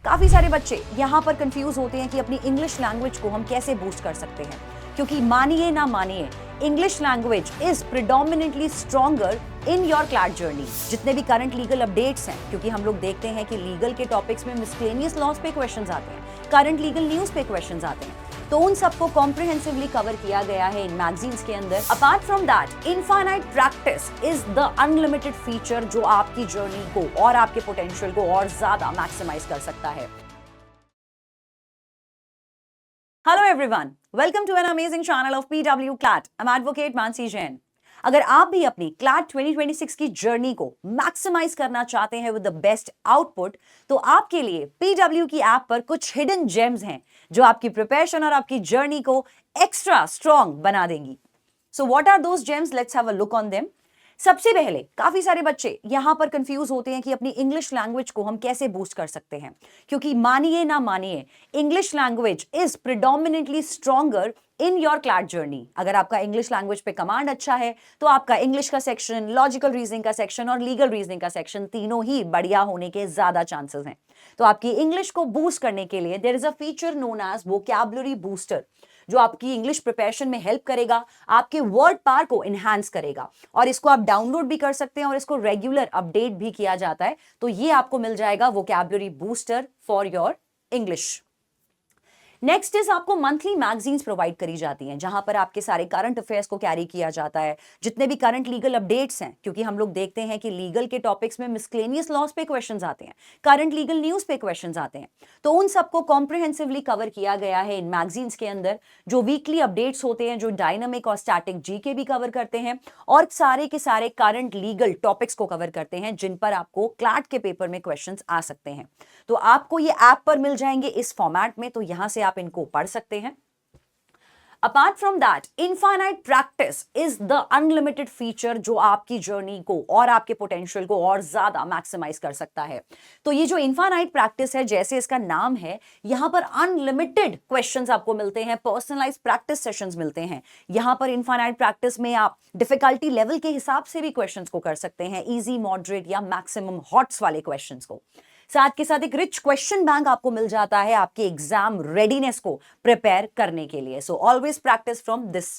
काफी सारे बच्चे यहाँ पर कंफ्यूज होते हैं कि अपनी इंग्लिश लैंग्वेज को हम कैसे बूस्ट कर सकते हैं, क्योंकि मानिए ना मानिए English language is predominantly stronger in your CLAT journey. जितने भी करंट लीगल अपडेट्स हैं, क्योंकि हम लोग देखते हैं कि लीगल के टॉपिक्स में मिसलेनियस लॉज पे क्वेश्चंस आते हैं, करंट लीगल न्यूज पे क्वेश्चंस आते हैं, तो उन सबको कॉम्प्रिहेंसिवली कवर किया गया है इन मैगजीन्स के अंदर। Apart from that, infinite practice is the unlimited feature जो आपकी जर्नी को और आपके पोटेंशियल को और ज्यादा मैक्सिमाइज कर सकता है। Hello everyone, welcome to an amazing channel of PW CLAT. I'm Advocate Mansi Jain. अगर आप भी अपनी CLAT 2026 की जर्नी को मैक्सिमाइज करना चाहते हैं विद द बेस्ट आउटपुट, तो आपके लिए PW की ऐप पर कुछ हिडन जेम्स हैं जो आपकी प्रिपरेशन और आपकी जर्नी को एक्स्ट्रा स्ट्रॉन्ग बना देंगी। So what are those gems? Let's have a look on them. सबसे पहले, काफी सारे बच्चे यहां पर कंफ्यूज होते हैं कि अपनी इंग्लिश लैंग्वेज को हम कैसे बूस्ट कर सकते हैं, क्योंकि मानिए ना मानिए English language is predominantly stronger in your CLAT journey. अगर आपका इंग्लिश लैंग्वेज पे कमांड अच्छा है तो आपका इंग्लिश का सेक्शन, लॉजिकल रीजनिंग का सेक्शन और लीगल रीजनिंग का सेक्शन तीनों ही बढ़िया होने के ज्यादा चांसेस हैं। तो आपकी इंग्लिश को बूस्ट करने के लिए there is a feature known as vocabulary booster, जो आपकी इंग्लिश प्रिपरेशन में हेल्प करेगा, आपके वर्ड पार को एनहांस करेगा। और इसको आप डाउनलोड भी कर सकते हैं और इसको रेगुलर अपडेट भी किया जाता है। तो ये आपको मिल जाएगा vocabulary booster for your English. Next is आपको मंथली मैगजीन्स प्रोवाइड करी जाती हैं, जहां पर आपके सारे करंट अफेयर्स को कैरी किया जाता है, जितने भी करंट लीगल अपडेट्स हैं, क्योंकि हम लोग देखते हैं कि लीगल के टॉपिक्स में मिसलेनियस लॉज पे क्वेश्चंस आते हैं, करंट लीगल न्यूज पे क्वेश्चंस आते हैं, तो उन सबको कॉम्प्रिहेंसिवली कवर किया गया है इन मैगजीन्स के अंदर। जो वीकली अपडेट्स होते हैं, जो डायनामिक और स्टैटिक जीके भी कवर करते हैं और सारे के सारे करंट लीगल टॉपिक्स को कवर करते हैं, जिन पर आपको क्लैट के पेपर में क्वेश्चंस आ सकते हैं। तो आपको ये ऐप पर मिल जाएंगे इस फॉर्मेट में, तो यहां से आप इनको पढ़ सकते हैं। Apart from that, infinite practice is the unlimited feature जो आपकी जर्नी को और आपके पोटेंशियल को और ज्यादा मैक्सिमाइज कर सकता है। तो ये जो इनफाइनाइट प्रैक्टिस है, जैसे इसका नाम है, यहां पर अनलिमिटेड क्वेश्चंस आपको मिलते हैं, पर्सनलाइज्ड प्रैक्टिस सेशंस मिलते हैं। यहां पर इनफाइनाइट प्रैक्टिस में आप डिफिकल्टी लेवल के हिसाब से भी क्वेश्चंस को कर सकते हैं, इजी, मॉडरेट या मैक्सिमम हॉट्स वाले क्वेश्चंस को। साथ के साथ एक रिच क्वेश्चन बैंक आपको मिल जाता है आपके एग्जाम रेडीनेस को प्रिपेयर करने के लिए। So always practice from this.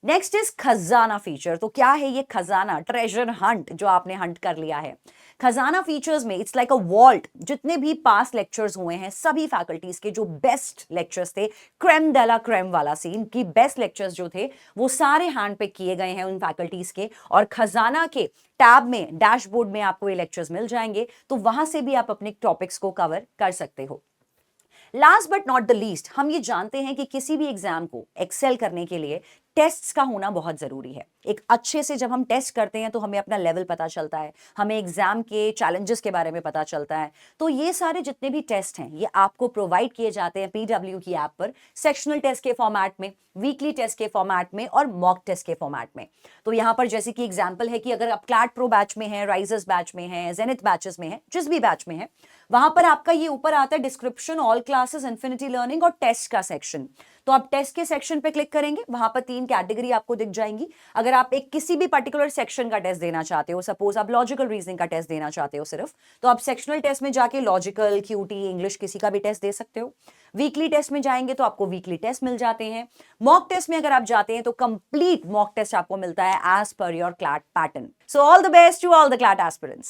Next is खजाना फीचर। तो क्या है ये खजाना, ट्रेजर हंट जो आपने हंट कर लिया है? खजाना फीचर्स में इट्स लाइक अ वॉल्ट। जितने भी पास लेक्चर्स हुए हैं, सभी फैकल्टीज के जो बेस्ट लेक्चर्स थे, क्रेम डेला क्रेम वाला सीन की बेस्ट लेक्चर्स जो थे, वो सारे हैंड पिक किए गए हैं उन फैकल्टीज के, और खजाना के टैब में, डैशबोर्ड में आपको ये लेक्चर्स मिल जाएंगे, तो वहां से भी आप अपने टॉपिक्स को कवर कर सकते हो। Last but not the least, हम ये जानते हैं कि किसी भी एग्जाम को एक्सेल करने के लिए टेस्ट्स का होना बहुत जरूरी है। एक अच्छे से जब हम टेस्ट करते हैं तो हमें अपना लेवल पता चलता है, हमें एग्जाम के चैलेंजेस के बारे में पता चलता है। तो ये सारे जितने भी टेस्ट हैं, ये आपको प्रोवाइड किए जाते हैं PW की ऐप पर, सेक्शनल टेस्ट के फॉर्मेट में, वीकली टेस्ट के फॉर्मेट में और मॉक टेस्ट के फॉर्मेट में। तो यहाँ पर जैसे कि एग्जाम्पल है कि अगर आप क्लैट प्रो बैच में हैं, राइजर्स बैच में हैं, जेनिथ बैचेस में हैं, जिस भी बैच में है, वहां पर आपका ये ऊपर आता है description, all classes, infinity learning और टेस्ट का सेक्शन। तो आप टेस्ट के सेक्शन पे क्लिक करेंगे, वहां पर 3 कैटेगरी आपको दिख जाएंगी। अगर आप एक किसी भी पर्टिकुलर सेक्शन का टेस्ट देना चाहते हो, सपोज आप लॉजिकल रीजनिंग का टेस्ट देना चाहते हो सिर्फ, तो आप सेक्शनल टेस्ट में जाके लॉजिकल, क्यूटी, इंग्लिश किसी का भी टेस्ट दे सकते हो। वीकली टेस्ट में जाएंगे तो आपको वीकली टेस्ट मिल जाते हैं। मॉक टेस्ट में अगर आप जाते हैं तो कंप्लीट मॉक टेस्ट आपको मिलता है as per your CLAT pattern. So all the best to all the CLAT aspirants.